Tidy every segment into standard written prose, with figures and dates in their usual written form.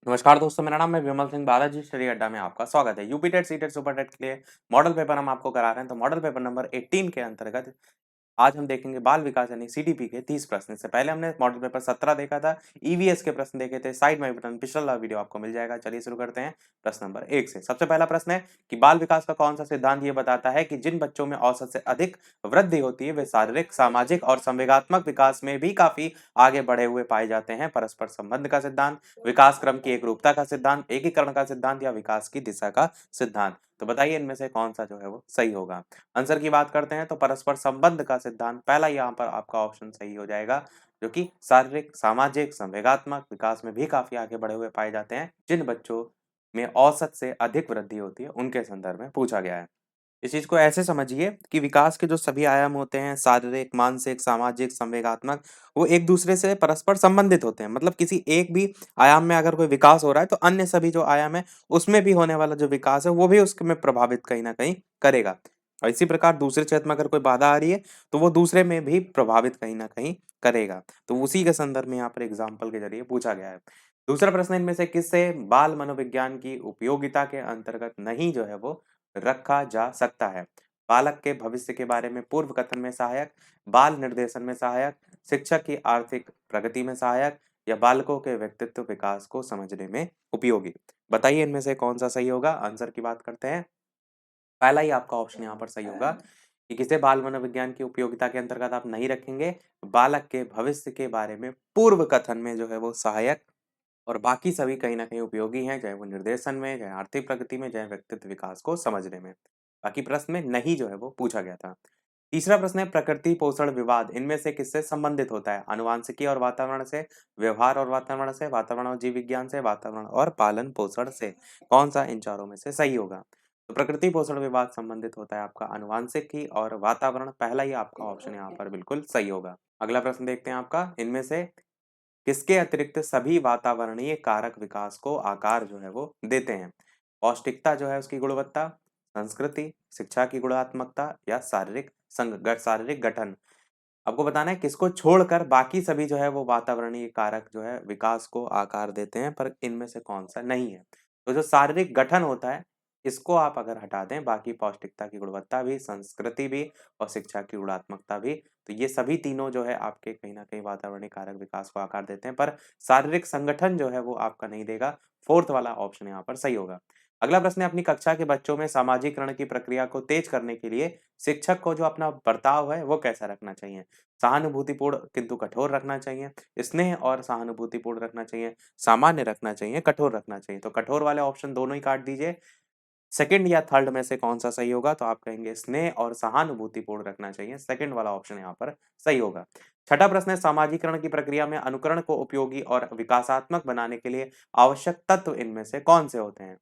नमस्कार दोस्तों, मेरा नाम है विमल सिंह बालाजी। स्टडी अड्डा में आपका स्वागत है। UP TET, C TET, super TET के लिए मॉडल पेपर हम आपको करा रहे हैं। तो मॉडल पेपर नंबर 18 के अंतर्गत आज हम देखेंगे बाल विकास यानी सीडीपी के 30 प्रश्न। इससे पहले हमने मॉडल पेपर 17 देखा था, ईवीएस के प्रश्न देखे थे। साइड में बटन पिछला वीडियो आपको मिल जाएगा। चलिए शुरू करते हैं प्रश्न नंबर 1 से। सबसे पहला प्रश्न है कि बाल विकास का कौन सा सिद्धांत ये बताता है कि जिन बच्चों में औसत से अधिक वृद्धि होती है वे शारीरिक, सामाजिक और संवेगात्मक विकास में भी काफी आगे बढ़े हुए पाए जाते हैं। परस्पर संबंध का सिद्धांत, विकास क्रम की एकरूपता का सिद्धांत, एकीकरण का सिद्धांत या विकास की दिशा का सिद्धांत। तो बताइए इनमें से कौन सा जो है वो सही होगा। आंसर की बात करते हैं तो परस्पर संबंध का सिद्धांत पहला यहाँ पर आपका ऑप्शन सही हो जाएगा, जो कि शारीरिक, सामाजिक, संवेगात्मक विकास में भी काफी आगे बढ़े हुए पाए जाते हैं। जिन बच्चों में औसत से अधिक वृद्धि होती है उनके संदर्भ में पूछा गया है। इस चीज को ऐसे समझिए कि विकास के जो सभी आयाम होते हैं, शारीरिक, मानसिक, सामाजिक, संवेगात्मक, वो एक दूसरे से परस्पर संबंधित होते हैं। मतलब किसी एक भी आयाम में अगर कोई विकास हो रहा है तो अन्य सभी जो आयाम है उसमें भी होने वाला जो विकास है वो भी उसमें प्रभावित कहीं ना कहीं करेगा। और इसी प्रकार दूसरे क्षेत्र में अगर कोई बाधा आ रही है तो वो दूसरे में भी प्रभावित कहीं ना कहीं करेगा। तो उसी के संदर्भ में यहाँ पर एग्जाम्पल के जरिए पूछा गया है। दूसरा प्रश्न, इनमें से किससे बाल मनोविज्ञान की उपयोगिता के अंतर्गत नहीं जो है वो रखा जा सकता है। बालक के भविष्य के बारे में पूर्व कथन में सहायक, बाल निर्देशन में सहायक, शिक्षक की आर्थिक प्रगति में सहायक या बालकों के व्यक्तित्व विकास को समझने में उपयोगी। बताइए इनमें से कौन सा सही होगा। आंसर की बात करते हैं। पहला ही आपका ऑप्शन यहाँ पर सही होगा कि किसे बाल मनोविज्ञान की उपयोगिता के अंतर्गत आप नहीं रखेंगे। बालक के भविष्य के बारे में पूर्व कथन में जो है वो सहायक और बाकी सभी कहीं न कहीं उपयोगी हैं, चाहे वो निर्देशन में, चाहे आर्थिक प्रगति में, चाहे व्यक्तित्व विकास को समझने में। बाकी प्रश्न में नहीं जो है वो पूछा गया था। तीसरा प्रश्न है प्रकृति पोषण विवाद इनमें से किससे संबंधित होता है। आनुवांशिकी और वातावरण से, व्यवहार और वातावरण से, वातावरण और जीव विज्ञान से, वातावरण और पालन पोषण से। कौन सा इन चारों में से सही होगा। तो प्रकृति पोषण विवाद संबंधित होता है आपका आनुवांशिकी और वातावरण। पहला ही आपका ऑप्शन यहाँ पर बिल्कुल सही होगा। अगला प्रश्न देखते हैं आपका, इनमें से किसके अतिरिक्त सभी वातावरणीय कारक विकास को आकार जो है वो देते हैं। पौष्टिकता जो है उसकी गुणवत्ता, संस्कृति, शिक्षा की गुणात्मकता या शारीरिक गठन। आपको बताना है किसको छोड़कर बाकी सभी जो है वो वातावरणीय कारक जो है विकास को आकार देते हैं, पर इनमें से कौन सा नहीं है। तो जो शारीरिक गठन होता है इसको आप अगर हटा दें, बाकी पौष्टिकता की गुणवत्ता भी, संस्कृति भी और शिक्षा की गुणात्मकता भी, तो ये सभी तीनों जो है आपके कहीं ना कहीं वातावरणीय कारक विकास को आकार देते हैं, पर शारीरिक संगठन जो है वो आपका नहीं देगा। फोर्थ वाला ऑप्शन यहाँ पर सही होगा। अगला प्रश्न है अपनी कक्षा के बच्चों में सामाजिकरण की प्रक्रिया को तेज करने के लिए शिक्षक को जो अपना बर्ताव है वो कैसा रखना चाहिए। सहानुभूतिपूर्ण किंतु कठोर रखना चाहिए, स्नेह और सहानुभूतिपूर्ण रखना चाहिए, सामान्य रखना चाहिए, कठोर रखना चाहिए। तो कठोर वाले ऑप्शन दोनों ही काट दीजिए। सेकंड या थर्ड में से कौन सा सही होगा। तो आप कहेंगे स्नेह और सहानुभूतिपूर्ण रखना चाहिए। सेकंड वाला ऑप्शन यहाँ पर सही होगा। छठा प्रश्न है सामाजिकरण की प्रक्रिया में अनुकरण को उपयोगी और विकासात्मक बनाने के लिए आवश्यक तत्व इनमें से कौन से होते हैं।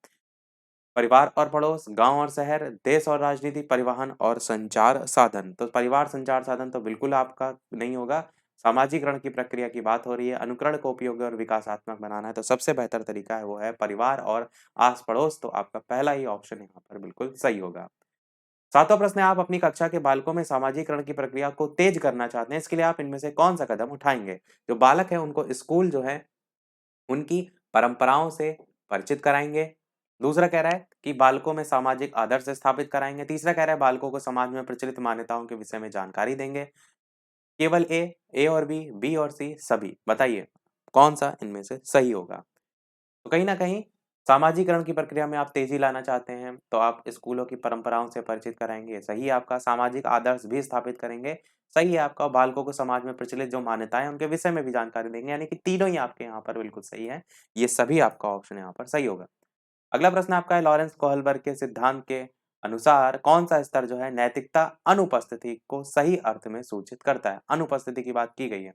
परिवार और पड़ोस, गांव और शहर, देश और राजनीति, परिवहन और संचार साधन। तो परिवार संचार साधन तो बिल्कुल आपका नहीं होगा। सामाजिकरण की प्रक्रिया की बात हो रही है, अनुकरण को उपयोगी और विकासात्मक बनाना है, तो सबसे बेहतर तरीका है वो है परिवार और आस पड़ोस। तो आपका पहला ही ऑप्शन यहाँ पर बिल्कुल सही होगा। सातवां प्रश्न है आप अपनी कक्षा के बालकों में सामाजिकरण की प्रक्रिया को तेज करना चाहते हैं, इसके लिए आप इनमें से कौन सा कदम उठाएंगे। जो बालक है उनको स्कूल जो है उनकी परंपराओं से परिचित कराएंगे। दूसरा कह रहा है कि बालकों में सामाजिक आदर्श स्थापित कराएंगे। तीसरा कह रहा है बालकों को समाज में प्रचलित मान्यताओं के विषय में जानकारी देंगे। केवल ए और बी और सी सभी। बताइए कौन सा इनमें से सही होगा। तो कहीं ना कहीं सामाजिकरण की प्रक्रिया में आप तेजी लाना चाहते हैं तो आप स्कूलों की परंपराओं से परिचित कराएंगे, सही है आपका। सामाजिक आदर्श भी स्थापित करेंगे, सही है आपका। बालकों को समाज में प्रचलित जो मान्यताएं हैं उनके विषय में भी जानकारी देंगे, यानी कि तीनों ही आपके यहाँ पर बिल्कुल सही है। ये सभी आपका ऑप्शन यहाँ पर सही होगा। अगला प्रश्न आपका है लॉरेंस कोहलबर्ग के सिद्धांत के अनुसार कौन सा स्तर जो है नैतिकता अनुपस्थिति को सही अर्थ में सूचित करता है। अनुपस्थिति की बात की गई है।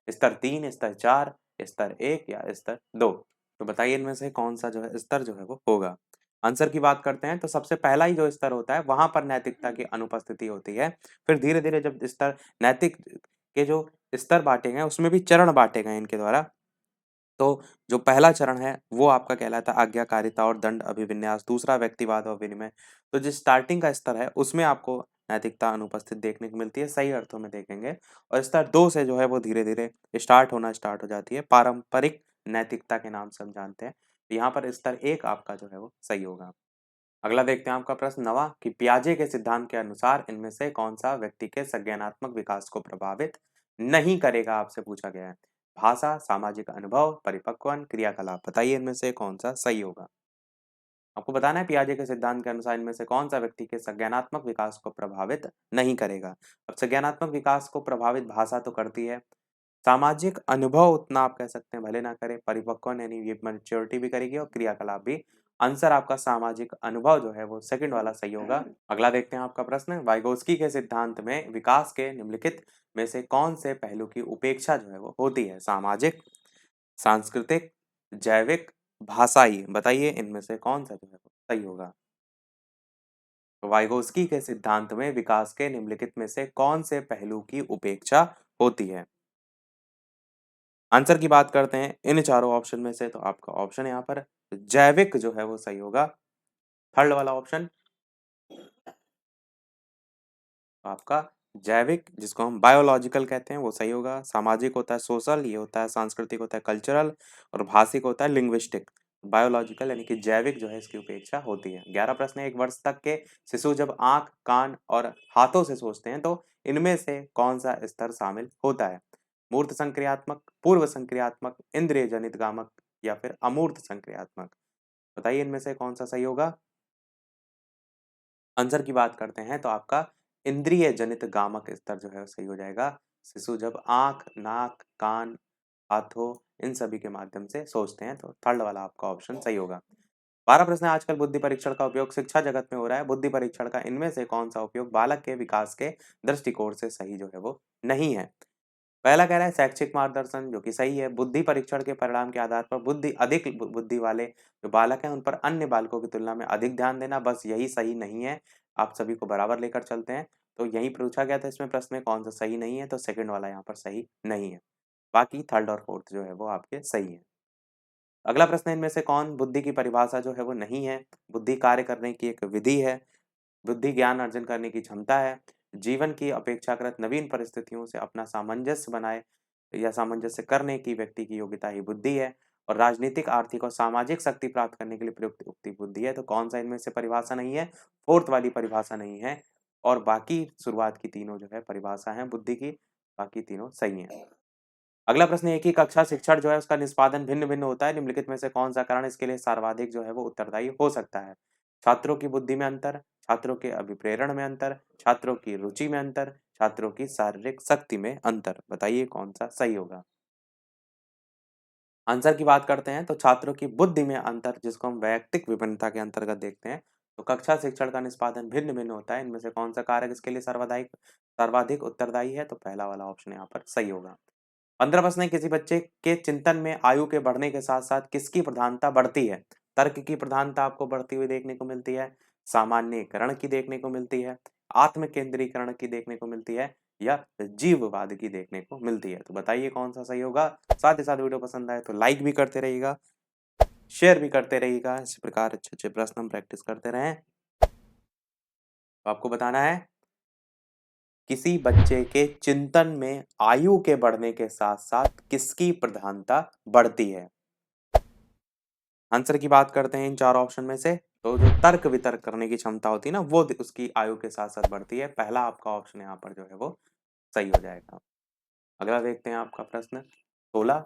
स्तर 3, स्तर 4, स्तर 1 या स्तर 2। तो बताइए इनमें से कौन सा जो है स्तर जो है वो होगा। आंसर की बात करते हैं तो सबसे पहला ही जो स्तर होता है वहां पर नैतिकता की अनुपस्थिति होती है। फिर धीरे धीरे जब स्तर नैतिक के जो स्तर बांटे गए उसमें भी चरण बांटे गए इनके द्वारा। तो जो पहला चरण है वो आपका कहलाता है आज्ञाकारिता और दंड अभिविन्यास, दूसरा व्यक्तिवाद और विनिमय। तो जो स्टार्टिंग का स्तर है उसमें आपको नैतिकता अनुपस्थित देखने को मिलती है, सही अर्थों में देखेंगे। और स्तर 2 से जो है वो धीरे धीरे स्टार्ट हो जाती है, पारंपरिक नैतिकता के नाम से हम जानते हैं। तो यहाँ पर स्तर 1 आपका जो है वो सही होगा। अगला देखते हैं आपका प्रश्न 9वां कि पियाजे के सिद्धांत के अनुसार इनमें से कौन-सा व्यक्ति के संज्ञानात्मक विकास को प्रभावित नहीं करेगा, आपसे पूछा गया है। भाषा, सामाजिक अनुभव, परिपक्वन, क्रियाकलाप। बताइए इनमें से कौन-सा सही होगा? आपको बताना है पियाजे के सिद्धांत के अनुसार इनमें से कौन-सा व्यक्ति के संज्ञानात्मक विकास को प्रभावित नहीं करेगा। अब संज्ञानात्मक विकास को प्रभावित भाषा तो करती है, सामाजिक अनुभव उतना आप कह सकते हैं भले ना करे, परिपक्वन यानी ये मैच्योरिटी भी करेगी और क्रियाकलाप भी। आंसर आपका सामाजिक अनुभव जो है वो सेकंड वाला सही होगा। अगला देखते हैं आपका प्रश्न, वाइगोत्स्की के सिद्धांत में विकास के निम्नलिखित में से कौन से पहलू की उपेक्षा जो है वो होती है? सामाजिक, सांस्कृतिक, जैविक, भाषाई। बताइए इनमें से कौन सा जो है वो सही होगा? तो वाइगोत्स्की के सिद्धांत में विकास के निम्नलिखित में से कौन से पहलू की उपेक्षा होती है? आंसर की बात करते हैं इन चारों ऑप्शन में से, तो आपका ऑप्शन यहाँ पर जैविक जो है वो सही होगा। थर्ड वाला ऑप्शन आपका जैविक, जिसको हम बायोलॉजिकल कहते हैं, वो सही होगा। सामाजिक होता है सोशल, ये होता है सांस्कृतिक होता है कल्चरल, और भाषिक होता है लिंग्विस्टिक। बायोलॉजिकल यानी कि जैविक जो है इसकी उपेक्षा होती है। 11 प्रश्न है, 1 वर्ष तक के शिशु जब आंख, कान और हाथों से सोचते हैं तो इनमें से कौन सा स्तर शामिल होता है? मूर्त संक्रियात्मक, पूर्व संक्रियात्मक, इंद्रिय जनित गामक या फिर अमूर्त संक्रियात्मक। बताइए इनमें से कौन सा सही होगा? आंसर की बात करते हैं तो आपका इंद्रिय जनित गामक स्तर जो है वो सही हो जाएगा। शिशु जब आँख, नाक, कान, हाथों इन सभी के माध्यम से सोचते हैं, तो थर्ड वाला आपका ऑप्शन सही होगा। 12 प्रश्न है, आजकल बुद्धि परीक्षण का उपयोग शिक्षा जगत में हो रहा है। बुद्धि परीक्षण का इनमें से कौन-सा उपयोग बालक के विकास के दृष्टिकोण से सही जो है वो नहीं है? पहला कह रहा है शैक्षिक मार्गदर्शन, जो कि सही है। बुद्धि परीक्षण के परिणाम के आधार पर बुद्धि वाले जो बालक हैं उन पर अन्य बालकों की तुलना में अधिक ध्यान देना, बस यही सही नहीं है। आप सभी को बराबर लेकर चलते हैं। तो यही पूछा गया था इसमें प्रश्न में कौन सा सही नहीं है, तो सेकंड वाला यहाँ पर सही नहीं है। बाकी थर्ड और फोर्थ जो है वो आपके सही है। अगला प्रश्न है, इनमें से कौन बुद्धि की परिभाषा जो है वो नहीं है? बुद्धि कार्य करने की एक विधि है, बुद्धि ज्ञान अर्जन करने की क्षमता है, जीवन की अपेक्षाकृत नवीन परिस्थितियों से अपना सामंजस्य बनाए या सामंजस्य करने की व्यक्ति की योग्यता ही बुद्धि है, और राजनीतिक, आर्थिक और सामाजिक शक्ति प्राप्त करने के लिए प्रयुक्त उक्ति बुद्धि है। तो कौन सा इनमें से परिभाषा नहीं है? फोर्थ वाली परिभाषा नहीं है, और बाकी शुरुआत की तीनों जो है परिभाषा है बुद्धि की, बाकी तीनों सही हैं। अगला प्रश्न, एक ही कक्षा शिक्षण जो है उसका निष्पादन भिन्न-भिन्न होता है। निम्नलिखित में से कौन-सा कारण इसके लिए सर्वाधिक जो है वो उत्तरदायी हो सकता है? छात्रों की बुद्धि में अंतर, छात्रों के अभिप्रेरण में अंतर, छात्रों की रुचि में अंतर, छात्रों की शारीरिक शक्ति में अंतर। बताइए कौन-सा सही होगा? आंसर की बात करते हैं तो छात्रों की बुद्धि में अंतर, जिसको हम वैयक्तिक विभिन्नता के अंतर्गत देखते हैं, तो कक्षा शिक्षण का निष्पादन भिन्न-भिन्न होता है। इनमें से कौन-सा कारक इसके लिए सर्वाधिक उत्तरदायी है? तो पहला वाला ऑप्शन यहाँ पर सही होगा। 15 प्रश्न है, किसी बच्चे के चिंतन में आयु के बढ़ने के साथ-साथ किसकी प्रधानता बढ़ती है? तर्क की प्रधानता आपको बढ़ती हुई देखने को मिलती है, सामान्यीकरण की देखने को मिलती है, आत्म केंद्रीकरण की देखने को मिलती है, या जीववाद की देखने को मिलती है। तो बताइए कौन-सा सही होगा? साथ ही साथ वीडियो पसंद आए तो लाइक भी करते रहिएगा, शेयर भी करते रहिएगा। इसी प्रकार अच्छे-अच्छे प्रश्न हम प्रैक्टिस करते रहें। तो आपको बताना है, किसी बच्चे के चिंतन में आयु के बढ़ने के साथ-साथ किसकी प्रधानता बढ़ती है? आंसर की बात करते हैं इन 4 ऑप्शन में से, तो जो तर्क वितर्क करने की क्षमता होती है ना, वो उसकी आयु के साथ-साथ बढ़ती है। पहला आपका ऑप्शन यहाँ पर जो है वो सही हो जाएगा। अगला देखते हैं आपका प्रश्न 16,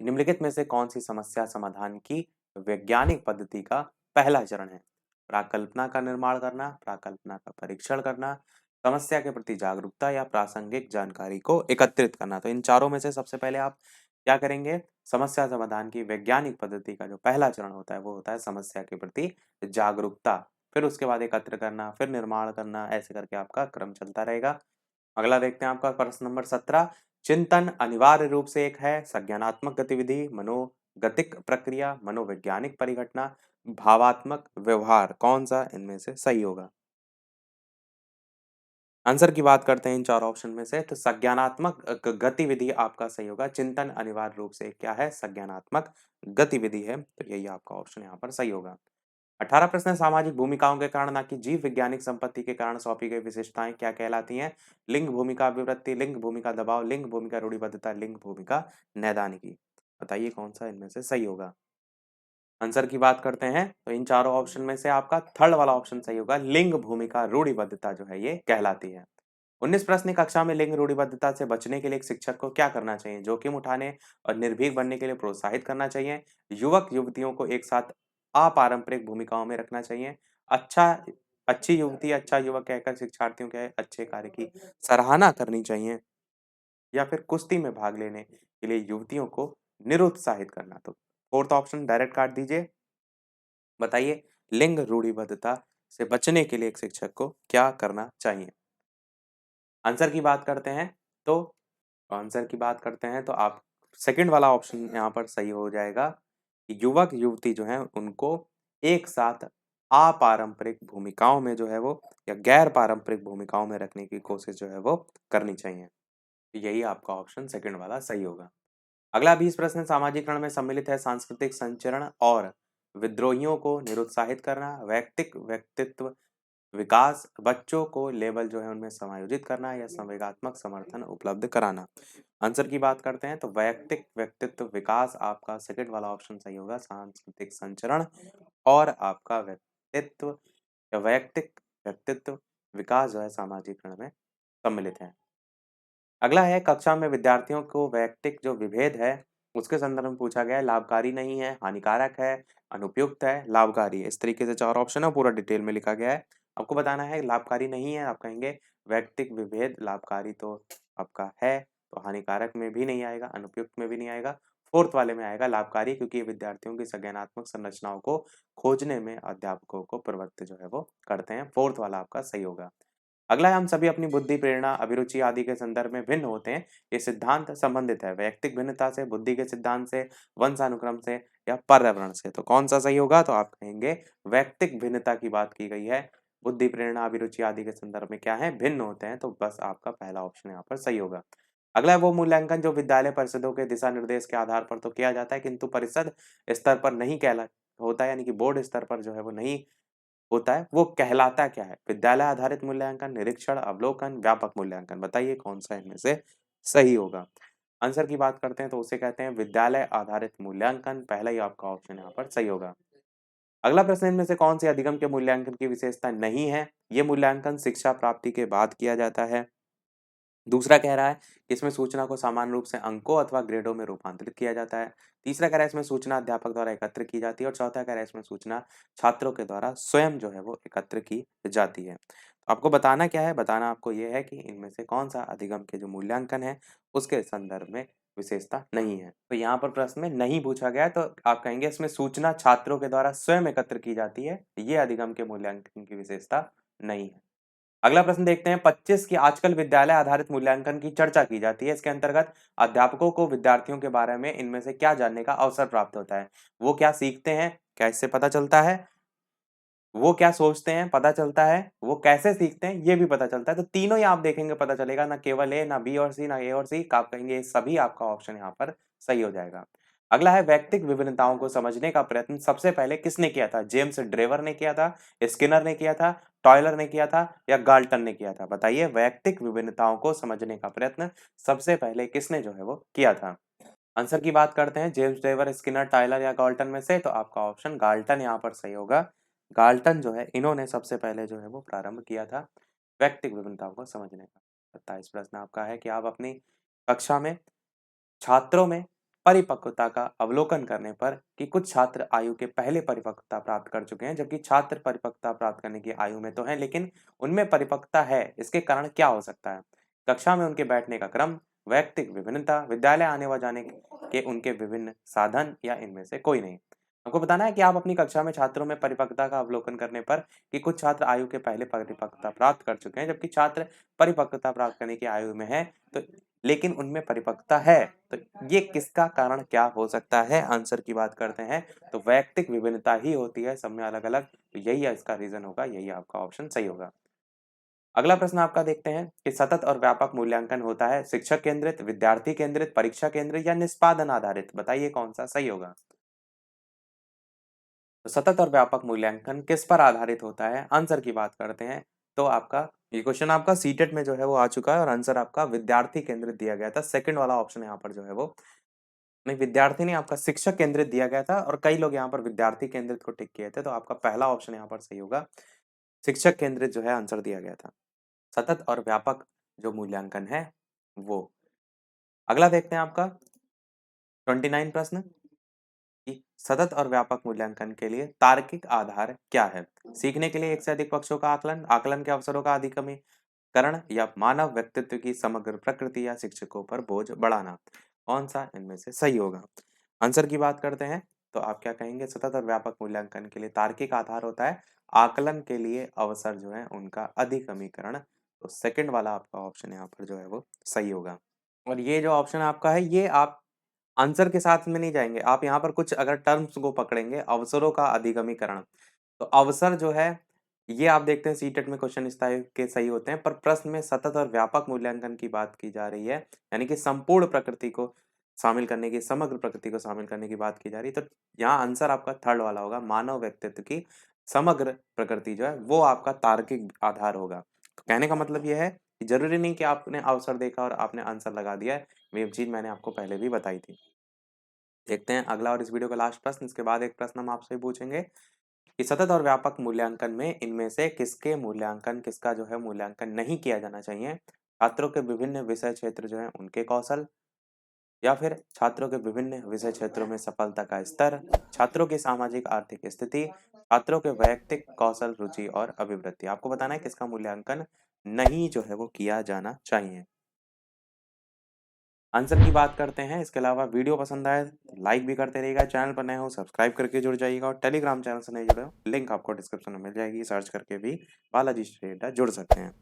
निम्नलिखित में से कौन-सी समस्या समाधान की वैज्ञानिक पद्धति का पहला चरण है? प्राकल्पना का निर्माण करना, प्राकल्पना का परीक्षण करना, समस्या के प्रति जागरूकता, या प्रासंगिक जानकारी को एकत्रित करना। तो इन चारों में से सबसे पहले आप क्या करेंगे? समस्या समाधान की वैज्ञानिक पद्धति का जो पहला चरण होता है वो होता है समस्या के प्रति जागरूकता। फिर उसके बाद एकत्र करना, फिर निर्माण करना, ऐसे करके आपका क्रम चलता रहेगा। अगला देखते हैं आपका प्रश्न नंबर 17, चिंतन अनिवार्य रूप से एक है संज्ञानात्मक गतिविधि, मनोगतिक प्रक्रिया, मनोवैज्ञानिक परिघटना, भावात्मक व्यवहार। कौन सा इनमें से सही होगा? आंसर की बात करते हैं इन 4 ऑप्शन में से, तो संज्ञानात्मक गतिविधि आपका सही होगा। चिंतन अनिवार्य रूप से क्या है? संज्ञानात्मक गतिविधि है, तो यही आपका ऑप्शन यहाँ पर सही होगा। 18 प्रश्न है, सामाजिक भूमिकाओं के कारण ना कि जीव वैज्ञानिक संपत्ति के कारण सौंपी गई विशेषताएं क्या कहलाती हैं? लिंग भूमिका अभिवृत्ति, लिंग भूमिका दबाव, लिंग भूमिका रूढ़िबद्धता, लिंग भूमिका नैदानिकी। बताइए कौन सा इनमें से सही होगा। आंसर की बात करते हैं तो इन चारों ऑप्शन में से आपका थर्ड वाला ऑप्शन सही होगा। लिंग भूमिका रूढ़िबद्धता जो है ये कहलाती है। 19 प्रश्न कक्षा में लिंग रूढ़िबद्धता से बचने के लिए एक शिक्षक को क्या करना चाहिए? जोखिम उठाने और निर्भीक बनने के लिए प्रोत्साहित करना चाहिए। युवक युवतियों को एक साथ अपारंपरिक भूमिकाओं में रखना चाहिए। अच्छा अच्छी युवती अच्छा युवक कहकर शिक्षार्थियों के अच्छे कार्य की सराहना करनी चाहिए, या फिर कुश्ती में भाग लेने के लिए युवतियों को निरुत्साहित करना। तो फोर्थ ऑप्शन डायरेक्ट काट दीजिए। बताइए लिंग रूढ़िबद्धता से बचने के लिए एक शिक्षक को क्या करना चाहिए? आंसर की बात करते हैं तो आंसर की बात करते हैं तो आप सेकंड वाला ऑप्शन यहाँ पर सही हो जाएगा कि युवक युवती जो है उनको एक साथ अपारंपरिक भूमिकाओं में जो है वो या गैर पारंपरिक भूमिकाओं में रखने की कोशिश जो है वो करनी चाहिए। तो यही आपका ऑप्शन सेकंड वाला सही होगा। अगला 20 प्रश्न सामाजिकरण में सम्मिलित है। सांस्कृतिक संचरण और विद्रोहियों को निरुत्साहित करना, वैयक्तिक व्यक्तित्व विकास, बच्चों को लेबल जो है उनमें समायोजित करना या संवेगात्मक समर्थन उपलब्ध कराना। आंसर की बात करते हैं तो वैयक्तिक व्यक्तित्व विकास आपका सेकंड वाला ऑप्शन सही होगा। सांस्कृतिक संचरण और आपका व्यक्तित्व या वैयक्तिक व्यक्तित्व विकास जो है सामाजिकरण में सम्मिलित है। अगला है कक्षा में विद्यार्थियों को वैयक्तिक जो विभेद है उसके संदर्भ में पूछा गया है। लाभकारी नहीं है, हानिकारक है, अनुपयुक्त है, लाभकारी है। इस तरीके से चार ऑप्शन है, पूरा डिटेल में लिखा गया है। आपको बताना है लाभकारी नहीं है, आप कहेंगे वैयक्तिक विभेद। लाभकारी तो आपका है, तो हानिकारक में भी नहीं आएगा, अनुपयुक्त में भी नहीं आएगा। फोर्थ वाले में आएगा लाभकारी, क्योंकि ये विद्यार्थियों की संज्ञानात्मक संरचनाओं को खोजने में अध्यापकों को प्रवृत्त जो है वो करते हैं। फोर्थ वाला आपका सही होगा। अगला है हम सभी अपनी बुद्धि, प्रेरणा, अभिरुचि आदि के संदर्भ में भिन्न होते हैं। ये सिद्धांत संबंधित है वैयक्तिक भिन्नता से, बुद्धि के सिद्धांत से, वंशानुक्रम से या पर्यावरण से। तो कौन सा सही होगा? तो आप कहेंगे वैयक्तिक भिन्नता की बात की गई है। बुद्धि, प्रेरणा, अभिरुचि आदि के संदर्भ में क्या है? भिन्न होते हैं। तो बस आपका पहला ऑप्शन यहाँ पर सही होगा। अगला है वो मूल्यांकन जो विद्यालय परिषदों के दिशा निर्देश के आधार पर तो किया जाता है, किंतु परिषद स्तर पर नहीं कहला होता है, यानी कि बोर्ड स्तर पर जो है वो नहीं होता है, वो कहलाता क्या है? विद्यालय आधारित मूल्यांकन, निरीक्षण, अवलोकन, व्यापक मूल्यांकन। बताइए कौन-सा इनमें से सही होगा? आंसर की बात करते हैं तो उसे कहते हैं विद्यालय आधारित मूल्यांकन। पहला ही आपका ऑप्शन यहाँ पर सही होगा। अगला प्रश्न इनमें से कौन सी अधिगम के मूल्यांकन की विशेषता नहीं है? ये मूल्यांकन शिक्षा प्राप्ति के बाद किया जाता है। दूसरा कह रहा है कि इसमें सूचना को सामान्य रूप से अंकों अथवा ग्रेडों में रूपांतरित किया जाता है। तीसरा कह रहा है इसमें सूचना अध्यापक द्वारा एकत्र की जाती है और चौथा कह रहा है इसमें सूचना छात्रों के द्वारा स्वयं जो है वो एकत्र की जाती है। तो आपको बताना क्या है? बताना आपको ये है कि इनमें से कौन-सा अधिगम के जो मूल्यांकन है उसके संदर्भ में विशेषता नहीं है। तो यहाँ पर प्रश्न में नहीं पूछा गया है, तो आप कहेंगे इसमें सूचना छात्रों के द्वारा स्वयं एकत्र की जाती है। ये अधिगम के मूल्यांकन की विशेषता नहीं है। अगला प्रश्न देखते हैं। 25 की आजकल विद्यालय आधारित मूल्यांकन की चर्चा की जाती है। इसके अंतर्गत अध्यापकों को विद्यार्थियों के बारे में इनमें से क्या जानने का अवसर प्राप्त होता है? वो क्या सीखते हैं? क्या इससे पता चलता है? वो क्या सोचते हैं? पता चलता है। वो कैसे सीखते हैं? ये भी पता चलता है। तो तीनों ही आप देखेंगे पता चलेगा, ना केवल ए, ना बी और सी, ना ए और सी। आप कहेंगे ये सभी आपका ऑप्शन यहाँ पर सही हो जाएगा। अगला है वैयक्तिक विभिन्नताओं को समझने का प्रयत्न सबसे पहले किसने किया था? जेम्स ड्रेवर ने किया था, स्किनर ने किया था, टॉयलर ने किया था या गाल्टन ने किया था? बताइए वैयक्तिक विभिन्नताओं को समझने का प्रयत्न सबसे पहले किसने जो है वो किया था? आंसर की बात करते हैं जेम्स ड्रेवर, स्किनर, टायलर या गाल्टन में से, तो आपका ऑप्शन गाल्टन यहाँ पर सही होगा। गाल्टन जो है इन्होंने सबसे पहले जो है वो प्रारंभ किया था व्यक्तिक विभिन्नताओं को समझने का। 27 प्रश्न आपका है कि आप अपनी कक्षा में छात्रों में परिपक्वता का अवलोकन करने पर कि कुछ छात्र आयु के पहले परिपक्वता प्राप्त कर चुके हैं, जबकि छात्र परिपक्वता प्राप्त करने की आयु में तो हैं, लेकिन उनमें परिपक्वता है। इसके कारण क्या हो सकता है? कक्षा में उनके बैठने का क्रम, वैयक्तिक विभिन्नता, विद्यालय आने व जाने के उनके विभिन्न साधन या इनमें से कोई नहीं। आपको बताना है कि आप अपनी कक्षा में छात्रों में परिपक्वता का अवलोकन करने पर कि कुछ छात्र आयु के पहले परिपक्वता प्राप्त कर चुके हैं, जबकि छात्र परिपक्वता प्राप्त करने की आयु में है, तो लेकिन उनमें परिपक्वता है। तो ये किसका कारण क्या हो सकता है? आंसर की बात करते हैं तो वैयक्तिक विभिन्नता ही होती है सब में अलग-अलग। तो यही इसका रीज़न होगा, यही आपका ऑप्शन सही होगा। अगला प्रश्न आपका देखते हैं कि सतत और व्यापक मूल्यांकन होता है शिक्षक केंद्रित, विद्यार्थी केंद्रित, परीक्षा केंद्रित या निष्पादन आधारित? बताइए कौन-सा सही होगा? तो सतत और व्यापक मूल्यांकन किस पर आधारित होता है? आंसर की बात करते हैं तो आपका ये क्वेश्चन आपका सीटेट में जो है वो आ चुका है और आंसर आपका विद्यार्थी केंद्रित दिया गया था। सेकंड वाला ऑप्शन यहाँ पर जो है वो नहीं, विद्यार्थी नहीं, आपका शिक्षक केंद्रित दिया गया था और कई लोग यहाँ पर विद्यार्थी केंद्रित को टिक किए थे, तो आपका पहला ऑप्शन यहाँ पर सही होगा। शिक्षक केंद्रित जो है आंसर दिया गया था। सतत और व्यापक जो मूल्यांकन है वो। अगला देखते हैं आपका 29 प्रश्न कि सतत और व्यापक मूल्यांकन के लिए तार्किक आधार क्या है? सीखने के लिए एक से अधिक पक्षों का आकलन, आकलन के अवसरों का अधिगमीकरण या मानव व्यक्तित्व की समग्र प्रकृति या शिक्षकों पर बोझ बढ़ाना। कौन सा इनमें से सही होगा? आंसर की बात करते हैं तो आप क्या कहेंगे? सतत और व्यापक मूल्यांकन के लिए तार्किक आधार होता है आकलन के लिए अवसर जो है उनका अधिगमीकरण। तो सेकंड वाला आपका ऑप्शन यहाँ पर जो है वो सही होगा। और ये जो ऑप्शन आपका है ये आप आंसर के साथ में नहीं जाएँगे, आप यहाँ पर कुछ अगर टर्म्स को पकड़ेंगे, अवसरों का अधिगमीकरण, तो अवसर जो है, ये आप देखते हैं सीटेट में क्वेश्चन इस टाइप के सही होते हैं, पर प्रश्न में सतत और व्यापक मूल्यांकन की बात की जा रही है, यानी कि संपूर्ण प्रकृति को शामिल करने की, समग्र प्रकृति को शामिल करने की बात की जा रही है, तो यहाँ आंसर आपका थर्ड वाला होगा, मानव व्यक्तित्व की समग्र प्रकृति जो है, वो आपका तार्किक आधार होगा। तो कहने का मतलब ये है कि ज़रूरी नहीं कि आपने अवसर देखा और आपने आंसर लगा दिया है, ये चीज़ मैंने आपको पहले भी बताई थी। देखते हैं अगला और इस वीडियो का लास्ट प्रश्न, इसके बाद एक प्रश्न हम आपसे पूछेंगे कि सतत और व्यापक मूल्यांकन में इनमें से किसका जो है मूल्यांकन नहीं किया जाना चाहिए? छात्रों के विभिन्न विषय क्षेत्र जो हैं उनके कौशल या फिर छात्रों के विभिन्न विषय क्षेत्रों में सफलता का स्तर, छात्रों की सामाजिक आर्थिक स्थिति, छात्रों के वैयक्तिक कौशल, रुचि और अभिवृत्ति। आपको बताना है किसका मूल्यांकन नहीं जो है वो किया जाना चाहिए। आंसर की बात करते हैं, इसके अलावा वीडियो पसंद आए तो लाइक भी करते रहिएगा, चैनल पर नए हो सब्सक्राइब करके जुड़ जाइएगा और टेलीग्राम चैनल से नहीं जुड़े हो लिंक आपको डिस्क्रिप्शन में मिल जाएगी, सर्च करके भी बालाजी स्टडी अड्डा जुड़ सकते हैं।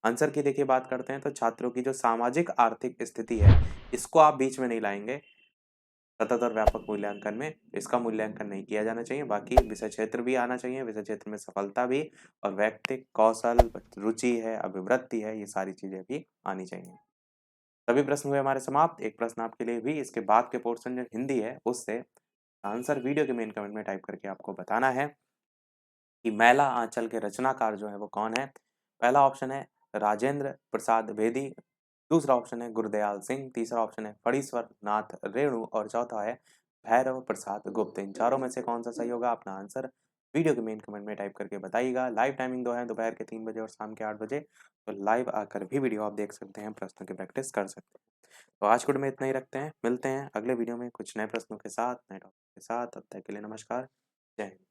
आंसर की देखिए बात करते हैं तो छात्रों की जो सामाजिक आर्थिक स्थिति है इसको आप बीच में नहीं लाएंगे सतत और व्यापक मूल्यांकन में, इसका मूल्यांकन नहीं किया जाना चाहिए। बाकी विषय क्षेत्र भी आना चाहिए, विषय क्षेत्र में सफलता भी और व्यक्तिक कौशल, रुचि है, अभिवृत्ति है, ये सारी चीजें भी आनी चाहिए। सभी प्रश्न हुए हमारे समाप्त। एक प्रश्न आपके लिए भी, इसके बाद के पोर्शन जो हिंदी है उससे आंसर वीडियो के मेन कमेंट में टाइप करके आपको बताना है कि मैला आंचल के रचनाकार जो है वो कौन है। पहला ऑप्शन है राजेंद्र प्रसाद बेदी, दूसरा ऑप्शन है गुरदयाल सिंह, तीसरा ऑप्शन है फणीश्वर नाथ रेणु और चौथा है भैरव प्रसाद गुप्त। इन चारों में से कौन सा सही होगा? अपना आंसर वीडियो के मेन कमेंट में टाइप करके बताइएगा। लाइव टाइमिंग दो है, दोपहर के 3 बजे और शाम के 8 बजे, तो लाइव आकर भी वीडियो आप देख सकते हैं, प्रश्नों की प्रैक्टिस कर सकते हैं। तो आज के वीडियो में इतना ही रखते हैं, मिलते हैं अगले वीडियो में कुछ नए प्रश्नों के साथ, नए टॉपिक के साथ। तब तक के लिए नमस्कार, जय हिंद।